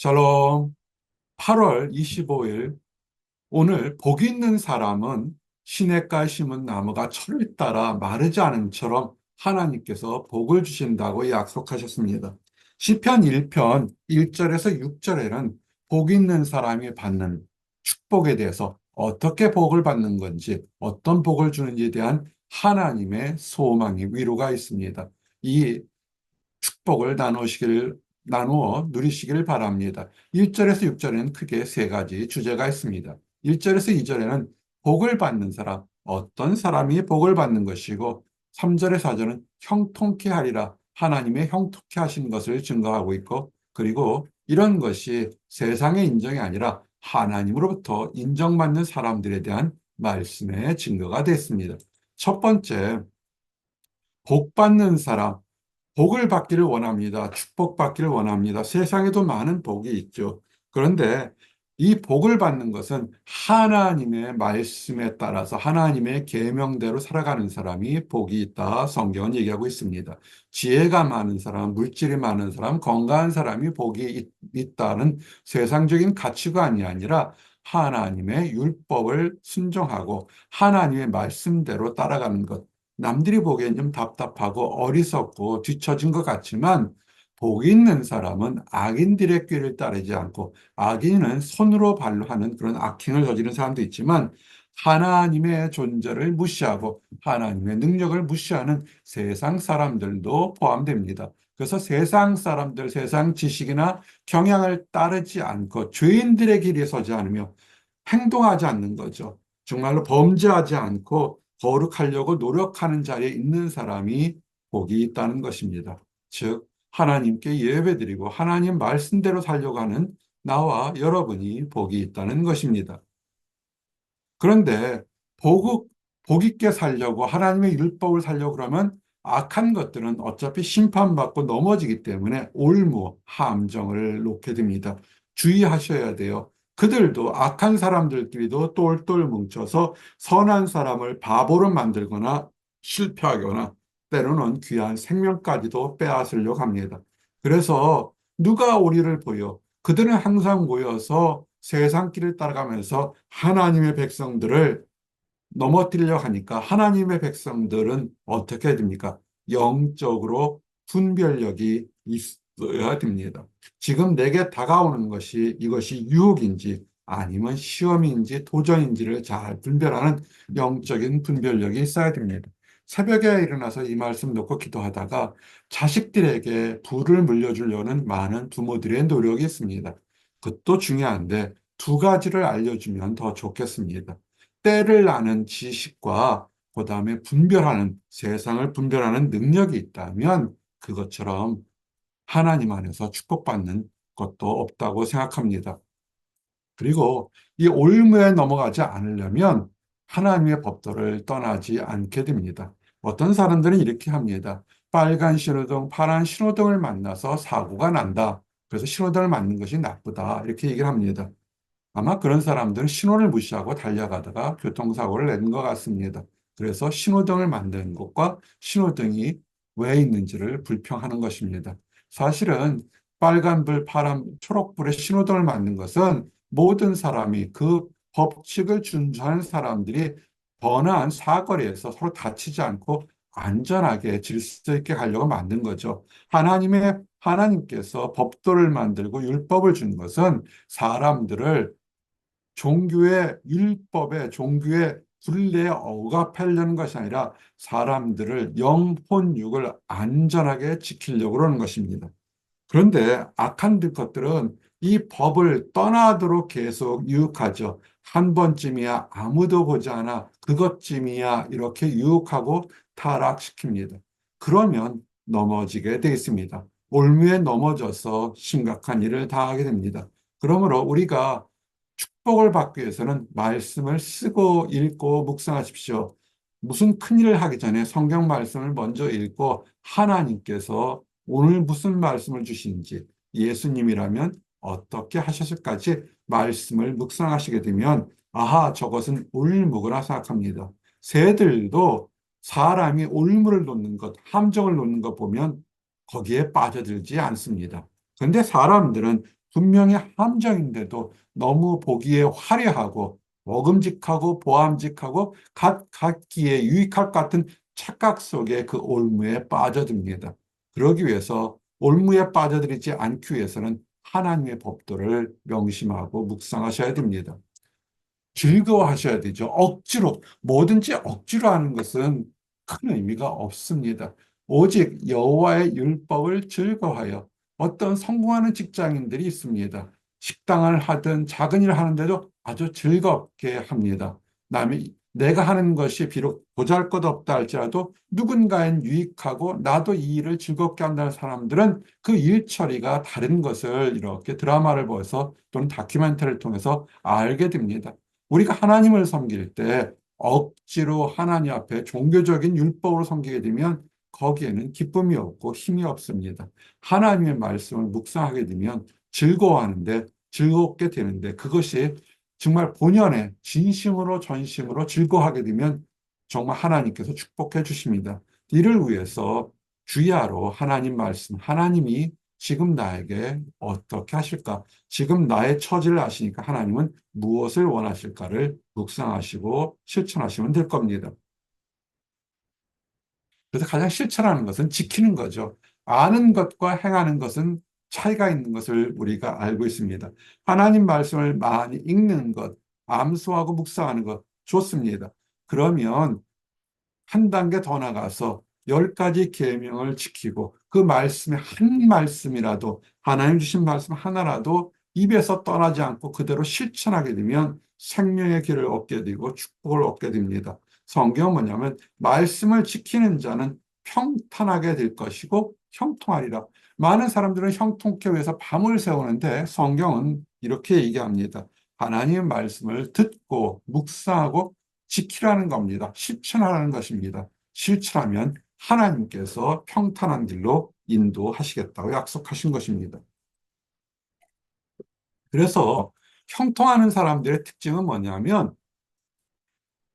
샬롬. 8월 25일, 오늘 복 있는 사람은 시냇가에 심은 나무가 철을 따라 마르지 않음처럼 하나님께서 복을 주신다고 약속하셨습니다. 시편 1편 1절에서 6절에는 복 있는 사람이 받는 축복에 대해서 어떻게 복을 받는 건지, 어떤 복을 주는지에 대한 하나님의 소망이 위로가 있습니다. 이 축복을 나누어 누리시기를 바랍니다. 1절에서 6절에는 크게 세 가지 주제가 있습니다. 1절에서 2절에는 복을 받는 사람, 어떤 사람이 복을 받는 것이고, 3절에 4절은 형통케 하리라, 하나님의 형통케 하신 것을 증거하고 있고, 그리고 이런 것이 세상의 인정이 아니라 하나님으로부터 인정받는 사람들에 대한 말씀의 증거가 됐습니다. 첫 번째, 복 받는 사람, 복을 받기를 원합니다. 축복받기를 원합니다. 세상에도 많은 복이 있죠. 그런데 이 복을 받는 것은 하나님의 말씀에 따라서 하나님의 계명대로 살아가는 사람이 복이 있다. 성경은 얘기하고 있습니다. 지혜가 많은 사람, 물질이 많은 사람, 건강한 사람이 복이 있다는 세상적인 가치관이 아니라 하나님의 율법을 순종하고 하나님의 말씀대로 따라가는 것. 남들이 보기엔 좀 답답하고 어리석고 뒤처진 것 같지만, 복 있는 사람은 악인들의 꾀를 따르지 않고, 악인은 손으로 발로 하는 그런 악행을 저지른 사람도 있지만, 하나님의 존재를 무시하고 하나님의 능력을 무시하는 세상 사람들도 포함됩니다. 그래서 세상 사람들, 세상 지식이나 경향을 따르지 않고 죄인들의 길에 서지 않으며 행동하지 않는 거죠. 정말로 범죄하지 않고 거룩하려고 노력하는 자리에 있는 사람이 복이 있다는 것입니다. 즉, 하나님께 예배드리고 하나님 말씀대로 살려고 하는 나와 여러분이 복이 있다는 것입니다. 그런데 복 있게 살려고 하나님의 율법을 살려고 그러면 악한 것들은 어차피 심판받고 넘어지기 때문에 올무, 함정을 놓게 됩니다. 주의하셔야 돼요. 그들도 악한 사람들끼리도 똘똘 뭉쳐서 선한 사람을 바보로 만들거나 실패하거나 때로는 귀한 생명까지도 빼앗으려고 합니다. 그래서 누가 오리를 보여? 그들은 항상 모여서 세상 길을 따라가면서 하나님의 백성들을 넘어뜨리려 하니까, 하나님의 백성들은 어떻게 됩니까? 영적으로 분별력이 있어야 됩니다. 지금 내게 다가오는 것이 이것이 유혹인지 아니면 시험인지 도전인지를 잘 분별하는 영적인 분별력이 있어야 됩니다. 새벽에 일어나서 이 말씀 놓고 기도하다가 자식들에게 불을 물려주려는 많은 부모들의 노력이 있습니다. 그것도 중요한데 두 가지를 알려주면 더 좋겠습니다. 때를 아는 지식과 그다음에 세상을 분별하는 능력이 있다면 그것처럼 하나님 안에서 축복받는 것도 없다고 생각합니다. 그리고 이 올무에 넘어가지 않으려면 하나님의 법도를 떠나지 않게 됩니다. 어떤 사람들은 이렇게 합니다. 빨간 신호등, 파란 신호등을 만나서 사고가 난다. 그래서 신호등을 맞는 것이 나쁘다. 이렇게 얘기를 합니다. 아마 그런 사람들은 신호를 무시하고 달려가다가 교통사고를 낸 것 같습니다. 그래서 신호등을 만드는 것과 신호등이 왜 있는지를 불평하는 것입니다. 사실은 빨간불, 파란, 초록불에 신호등을 만든 것은 모든 사람이 그 법칙을 준수하는 사람들이 번화한 사거리에서 서로 다치지 않고 안전하게 질서 있게 가려고 만든 거죠. 하나님께서 법도를 만들고 율법을 준 것은 사람들을 종교의 굴레에 억압하려는 것이 아니라 사람들을 영혼육을 안전하게 지키려고 하는 것입니다. 그런데 악한 것들은 이 법을 떠나도록 계속 유혹하죠. 한 번쯤이야, 아무도 보지 않아, 그것쯤이야, 이렇게 유혹하고 타락시킵니다. 그러면 넘어지게 돼 있습니다. 올무에 넘어져서 심각한 일을 당하게 됩니다. 그러므로 우리가 축복을 받기 위해서는 말씀을 쓰고 읽고 묵상하십시오. 무슨 큰일을 하기 전에 성경 말씀을 먼저 읽고 하나님께서 오늘 무슨 말씀을 주시는지, 예수님이라면 어떻게 하셨을까지 말씀을 묵상하시게 되면 아하, 저것은 올무구나 생각합니다. 새들도 사람이 올무를 놓는 것, 함정을 놓는 것 보면 거기에 빠져들지 않습니다. 그런데 사람들은 분명히 함정인데도 너무 보기에 화려하고 먹음직하고 보암직하고 갖기에 유익할 것 같은 착각 속에 그 올무에 빠져듭니다. 그러기 위해서 올무에 빠져들이지 않기 위해서는 하나님의 법도를 명심하고 묵상하셔야 됩니다. 즐거워하셔야 되죠. 억지로, 뭐든지 억지로 하는 것은 큰 의미가 없습니다. 오직 여호와의 율법을 즐거워하여 어떤 성공하는 직장인들이 있습니다. 식당을 하든 작은 일을 하는데도 아주 즐겁게 합니다. 남이 내가 하는 것이 비록 보잘것없다 할지라도 누군가엔 유익하고 나도 이 일을 즐겁게 한다는 사람들은 그 일 처리가 다른 것을 이렇게 드라마를 보아서 또는 다큐멘터리를 통해서 알게 됩니다. 우리가 하나님을 섬길 때 억지로 하나님 앞에 종교적인 율법으로 섬기게 되면 거기에는 기쁨이 없고 힘이 없습니다. 하나님의 말씀을 묵상하게 되면 즐거워하는데 즐겁게 되는데 그것이 정말 본연의 진심으로 전심으로 즐거워하게 되면 정말 하나님께서 축복해 주십니다. 이를 위해서 주야로 하나님 말씀, 하나님이 지금 나에게 어떻게 하실까? 지금 나의 처지를 아시니까 하나님은 무엇을 원하실까를 묵상하시고 실천하시면 될 겁니다. 그래서 가장 실천하는 것은 지키는 거죠. 아는 것과 행하는 것은 차이가 있는 것을 우리가 알고 있습니다. 하나님 말씀을 많이 읽는 것, 암송하고 묵상하는 것 좋습니다. 그러면 한 단계 더 나가서 10가지 계명을 지키고 그 말씀의 한 말씀이라도 하나님 주신 말씀 하나라도 입에서 떠나지 않고 그대로 실천하게 되면 생명의 길을 얻게 되고 축복을 얻게 됩니다. 성경은 뭐냐면 말씀을 지키는 자는 평탄하게 될 것이고 형통하리라. 많은 사람들은 형통케 위해서 밤을 새우는데 성경은 이렇게 얘기합니다. 하나님의 말씀을 듣고 묵상하고 지키라는 겁니다. 실천하라는 것입니다. 실천하면 하나님께서 평탄한 길로 인도하시겠다고 약속하신 것입니다. 그래서 형통하는 사람들의 특징은 뭐냐면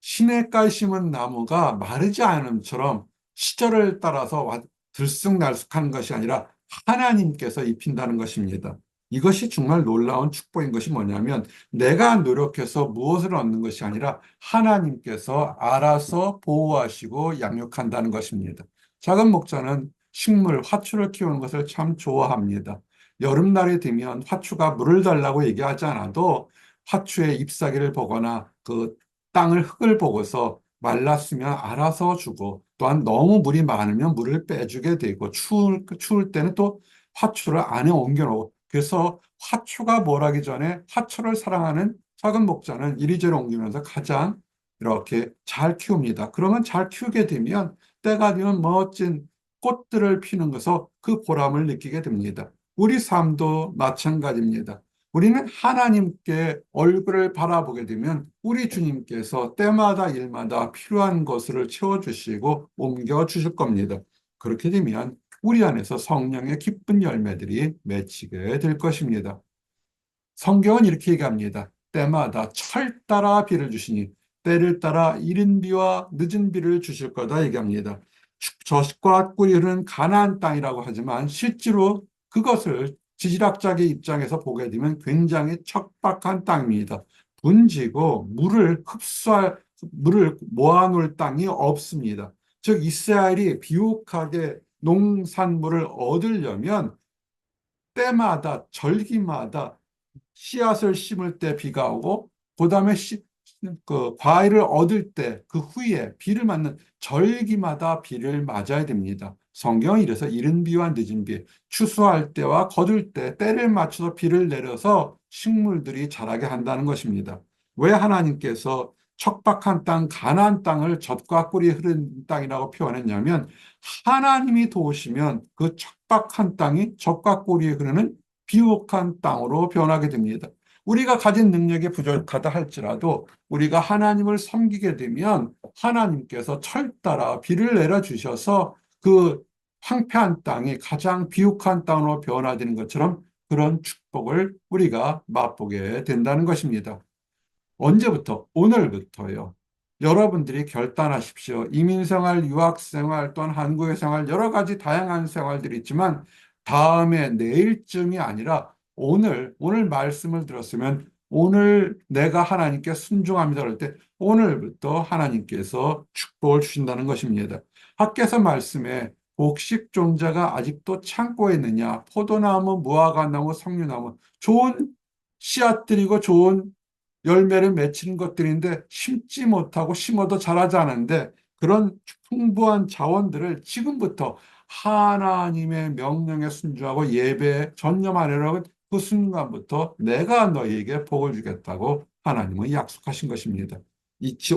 시냇가에 심은 나무가 마르지 않음처럼 시절을 따라서 들쑥날쑥하는 것이 아니라 하나님께서 입힌다는 것입니다. 이것이 정말 놀라운 축복인 것이 뭐냐면 내가 노력해서 무엇을 얻는 것이 아니라 하나님께서 알아서 보호하시고 양육한다는 것입니다. 작은 목자는 식물, 화초를 키우는 것을 참 좋아합니다. 여름날이 되면 화초가 물을 달라고 얘기하지 않아도 화초의 잎사귀를 보거나 그 땅을 흙을 보고서 말랐으면 알아서 주고 또한 너무 물이 많으면 물을 빼주게 되고 추울 때는 또 화초를 안에 옮겨놓고 그래서 화초가 뭘하기 전에 화초를 사랑하는 작은 목자는 이리저리 옮기면서 가장 이렇게 잘 키웁니다. 그러면 잘 키우게 되면 때가 되면 멋진 꽃들을 피는 것서 그 보람을 느끼게 됩니다. 우리 삶도 마찬가지입니다. 우리는 하나님께 얼굴을 바라보게 되면 우리 주님께서 때마다 일마다 필요한 것을 채워주시고 옮겨주실 겁니다. 그렇게 되면 우리 안에서 성령의 기쁜 열매들이 맺히게 될 것입니다. 성경은 이렇게 얘기합니다. 때마다 철 따라 비를 주시니 때를 따라 이른 비와 늦은 비를 주실 거다 얘기합니다. 젖과 꿀이 흐르는 가나안 땅이라고 하지만 실제로 그것을 지질학자의 입장에서 보게 되면 굉장히 척박한 땅입니다. 분지고 물을 모아놓을 땅이 없습니다. 즉 이스라엘이 비옥하게 농산물을 얻으려면 때마다 절기마다 씨앗을 심을 때 비가 오고 그다음에 그 과일을 얻을 때 그 후에 비를 맞는 절기마다 비를 맞아야 됩니다. 성경은 이래서 이른 비와 늦은 비, 추수할 때와 거둘 때 때를 맞춰서 비를 내려서 식물들이 자라게 한다는 것입니다. 왜 하나님께서 척박한 땅, 가나안 땅을 젖과 꿀이 흐르는 땅이라고 표현했냐면 하나님이 도우시면 그 척박한 땅이 젖과 꿀이 흐르는 비옥한 땅으로 변하게 됩니다. 우리가 가진 능력이 부족하다 할지라도 우리가 하나님을 섬기게 되면 하나님께서 철 따라 비를 내려주셔서 그 황폐한 땅이 가장 비옥한 땅으로 변화되는 것처럼 그런 축복을 우리가 맛보게 된다는 것입니다. 언제부터? 오늘부터요. 여러분들이 결단하십시오. 이민생활, 유학생활 또는 한국의 생활 여러 가지 다양한 생활들이 있지만 다음에 내일쯤이 아니라 오늘 말씀을 들었으면 오늘 내가 하나님께 순종합니다. 그럴 때 오늘부터 하나님께서 축복을 주신다는 것입니다. 밖에서 말씀에 곡식종자가 아직도 창고에 있느냐, 포도나무, 무화과나무, 석류나무, 좋은 씨앗들이고 좋은 열매를 맺히는 것들인데 심지 못하고 심어도 자라지 않는데 그런 풍부한 자원들을 지금부터 하나님의 명령에 순종하고 예배에 전념하려고 그 순간부터 내가 너희에게 복을 주겠다고 하나님은 약속하신 것입니다.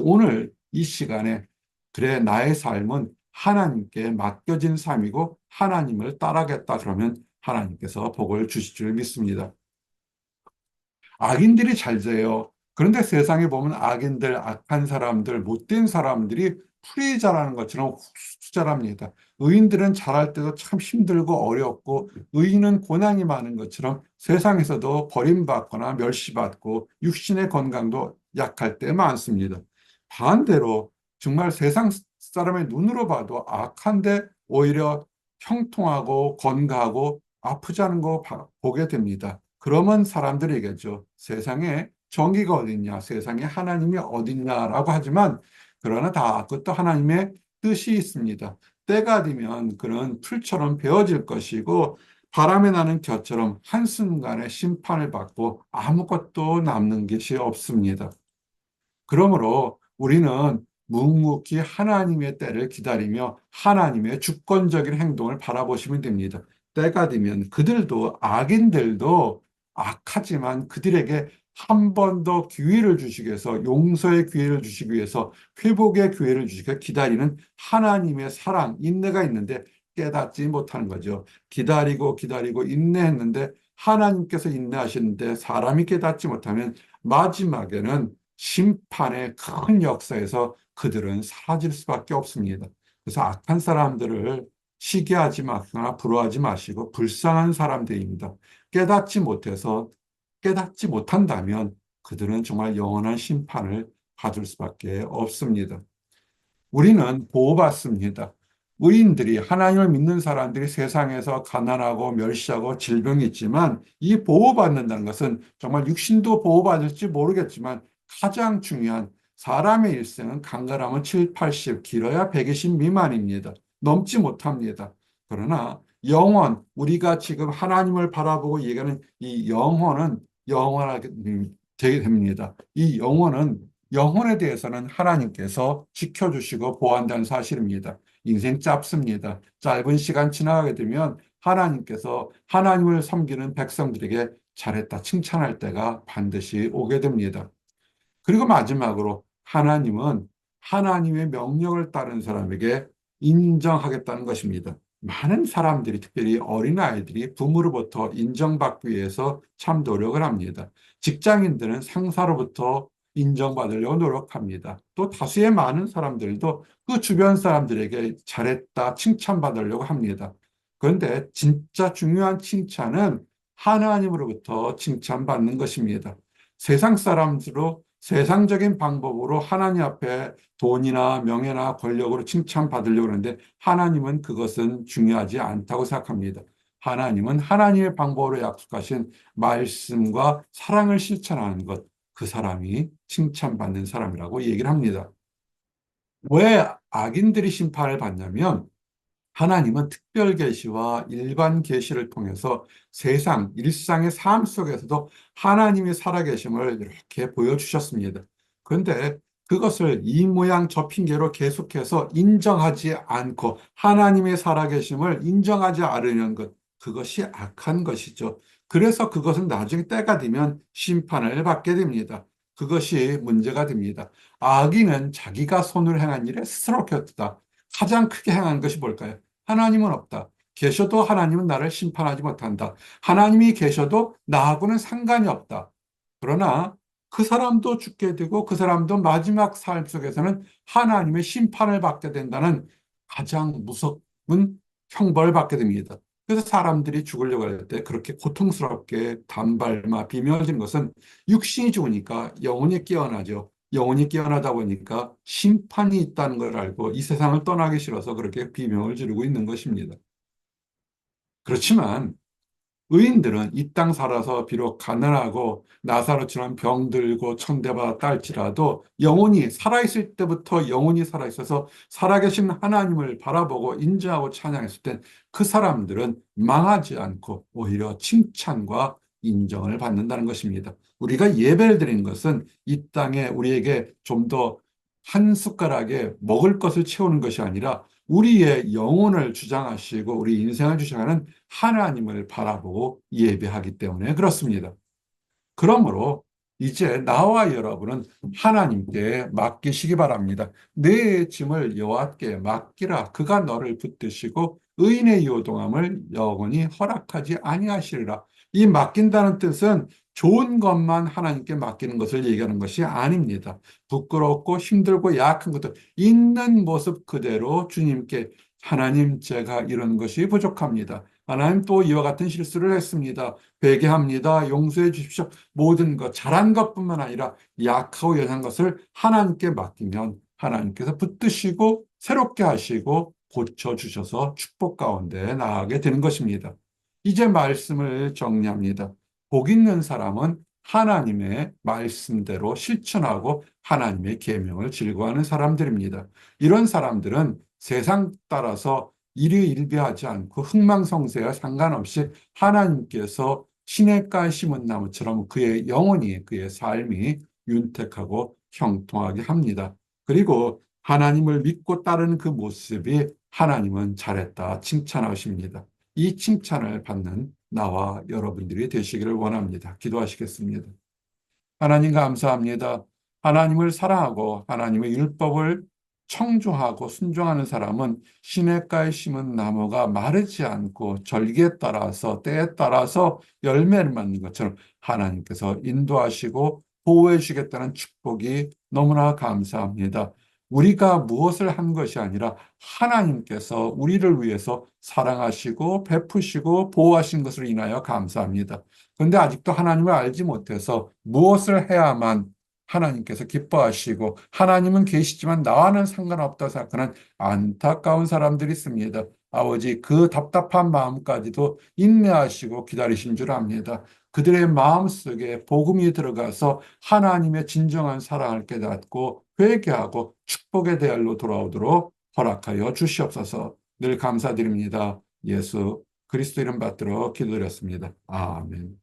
오늘 이 시간에 그래 나의 삶은 하나님께 맡겨진 삶이고 하나님을 따라겠다 그러면 하나님께서 복을 주실 줄 믿습니다. 악인들이 잘 돼요. 그런데 세상에 보면 악인들, 악한 사람들, 못된 사람들이 풀이 자라는 것처럼 훅 자랍니다. 의인들은 자랄 때도 참 힘들고 어렵고 의인은 고난이 많은 것처럼 세상에서도 버림받거나 멸시받고 육신의 건강도 약할 때 많습니다. 반대로 정말 세상 사람의 눈으로 봐도 악한데 오히려 형통하고 건강하고 아프지 않은 거 보게 됩니다. 그러면 사람들이겠죠. 세상에 정의가 어딨냐, 세상에 하나님이 어딨냐라고 하지만 그러나 다 그것도 하나님의 뜻이 있습니다. 때가 되면 그런 풀처럼 베어질 것이고 바람에 나는 겨처럼 한순간에 심판을 받고 아무것도 남는 것이 없습니다. 그러므로 우리는 묵묵히 하나님의 때를 기다리며 하나님의 주권적인 행동을 바라보시면 됩니다. 때가 되면 그들도 악인들도 악하지만 그들에게 한 번 더 기회를 주시기 위해서 용서의 기회를 주시기 위해서 회복의 기회를 주시기 위해서 기다리는 하나님의 사랑, 인내가 있는데 깨닫지 못하는 거죠. 기다리고 기다리고 인내했는데 하나님께서 인내하시는데 사람이 깨닫지 못하면 마지막에는 심판의 큰 역사에서 그들은 사라질 수밖에 없습니다. 그래서 악한 사람들을 시기하지 마거나 부러워하지 마시고 불쌍한 사람들입니다. 깨닫지 못해서 깨닫지 못한다면 그들은 정말 영원한 심판을 받을 수밖에 없습니다. 우리는 보호받습니다. 의인들이 하나님을 믿는 사람들이 세상에서 가난하고 멸시하고 질병이 있지만 이 보호받는다는 것은 정말 육신도 보호받을지 모르겠지만 가장 중요한 사람의 일생은 강건하면 7, 80, 길어야 120 미만입니다. 넘지 못합니다. 그러나 영혼, 우리가 지금 하나님을 바라보고 얘기하는 이 영혼은 영원하게 되게 됩니다. 이 영혼에 대해서는 하나님께서 지켜주시고 보호한다는 사실입니다. 인생 짧습니다. 짧은 시간 지나가게 되면 하나님께서 하나님을 섬기는 백성들에게 잘했다 칭찬할 때가 반드시 오게 됩니다. 그리고 마지막으로 하나님은 하나님의 명령을 따른 사람에게 인정하겠다는 것입니다. 많은 사람들이 특별히 어린아이들이 부모로부터 인정받기 위해서 참 노력을 합니다. 직장인들은 상사로부터 인정받으려고 노력합니다. 또 다수의 많은 사람들도 그 주변 사람들에게 잘했다 칭찬받으려고 합니다. 그런데 진짜 중요한 칭찬은 하나님으로부터 칭찬받는 것입니다. 세상 사람들로 세상적인 방법으로 하나님 앞에 돈이나 명예나 권력으로 칭찬받으려고 하는데 하나님은 그것은 중요하지 않다고 생각합니다. 하나님은 하나님의 방법으로 약속하신 말씀과 사랑을 실천하는 것, 그 사람이 칭찬받는 사람이라고 얘기를 합니다. 왜 악인들이 심판을 받냐면 하나님은 특별 계시와 일반 계시를 통해서 세상, 일상의 삶 속에서도 하나님의 살아계심을 이렇게 보여주셨습니다. 그런데 그것을 이 모양 저 핑계로 계속해서 인정하지 않고 하나님의 살아계심을 인정하지 않으려는 것, 그것이 악한 것이죠. 그래서 그것은 나중에 때가 되면 심판을 받게 됩니다. 그것이 문제가 됩니다. 악인은 자기가 손으로 행한 일에 스스로 곁다. 가장 크게 행한 것이 뭘까요? 하나님은 없다. 계셔도 하나님은 나를 심판하지 못한다. 하나님이 계셔도 나하고는 상관이 없다. 그러나 그 사람도 죽게 되고 그 사람도 마지막 삶 속에서는 하나님의 심판을 받게 된다는 가장 무서운 형벌을 받게 됩니다. 그래서 사람들이 죽으려고 할 때 그렇게 고통스럽게 단발마 비명을 것은 육신이 죽으니까 영혼이 깨어나죠. 영혼이 깨어나다 보니까 심판이 있다는 걸 알고 이 세상을 떠나기 싫어서 그렇게 비명을 지르고 있는 것입니다. 그렇지만 의인들은 이 땅 살아서 비록 가난하고 나사로처럼 병들고 천대받았다 할지라도 영원히 살아있을 때부터 영원히 살아있어서 살아계신 하나님을 바라보고 인정하고 찬양했을 때 그 사람들은 망하지 않고 오히려 칭찬과 인정을 받는다는 것입니다. 우리가 예배를 드리는 것은 이 땅에 우리에게 좀 더 한 숟가락에 먹을 것을 채우는 것이 아니라 우리의 영혼을 주장하시고 우리 인생을 주장하는 하나님을 바라보고 예배하기 때문에 그렇습니다. 그러므로 이제 나와 여러분은 하나님께 맡기시기 바랍니다. 내 짐을 여호와께 맡기라. 그가 너를 붙드시고 의인의 요동함을 영원히 허락하지 아니하시리라. 이 맡긴다는 뜻은 좋은 것만 하나님께 맡기는 것을 얘기하는 것이 아닙니다. 부끄럽고 힘들고 약한 것들 있는 모습 그대로 주님께 하나님 제가 이런 것이 부족합니다. 하나님 또 이와 같은 실수를 했습니다. 회개합니다. 용서해 주십시오. 모든 것, 잘한 것뿐만 아니라 약하고 연한 것을 하나님께 맡기면 하나님께서 붙드시고 새롭게 하시고 고쳐주셔서 축복 가운데 나아가게 되는 것입니다. 이제 말씀을 정리합니다. 복 있는 사람은 하나님의 말씀대로 실천하고 하나님의 계명을 즐거워하는 사람들입니다. 이런 사람들은 세상 따라서 일희일비하지 않고 흥망성쇠와 상관없이 하나님께서 시냇가에 심은 나무처럼 그의 영혼이 그의 삶이 윤택하고 형통하게 합니다. 그리고 하나님을 믿고 따르는 그 모습이 하나님은 잘했다 칭찬하십니다. 이 칭찬을 받는 나와 여러분들이 되시기를 원합니다. 기도하시겠습니다. 하나님 감사합니다. 하나님을 사랑하고 하나님의 율법을 청중하고 순종하는 사람은 시냇가에 심은 나무가 마르지 않고 절기에 따라서 때에 따라서 열매를 맺는 것처럼 하나님께서 인도하시고 보호해 주시겠다는 축복이 너무나 감사합니다. 우리가 무엇을 한 것이 아니라 하나님께서 우리를 위해서 사랑하시고 베푸시고 보호하신 것으로 인하여 감사합니다. 그런데 아직도 하나님을 알지 못해서 무엇을 해야만 하나님께서 기뻐하시고 하나님은 계시지만 나와는 상관없다 생각하는 안타까운 사람들이 있습니다. 아버지 그 답답한 마음까지도 인내하시고 기다리신 줄 압니다. 그들의 마음속에 복음이 들어가서 하나님의 진정한 사랑을 깨닫고 회개하고 축복의 대열로 돌아오도록 허락하여 주시옵소서. 늘 감사드립니다. 예수 그리스도 이름 받들어 기도드렸습니다. 아멘.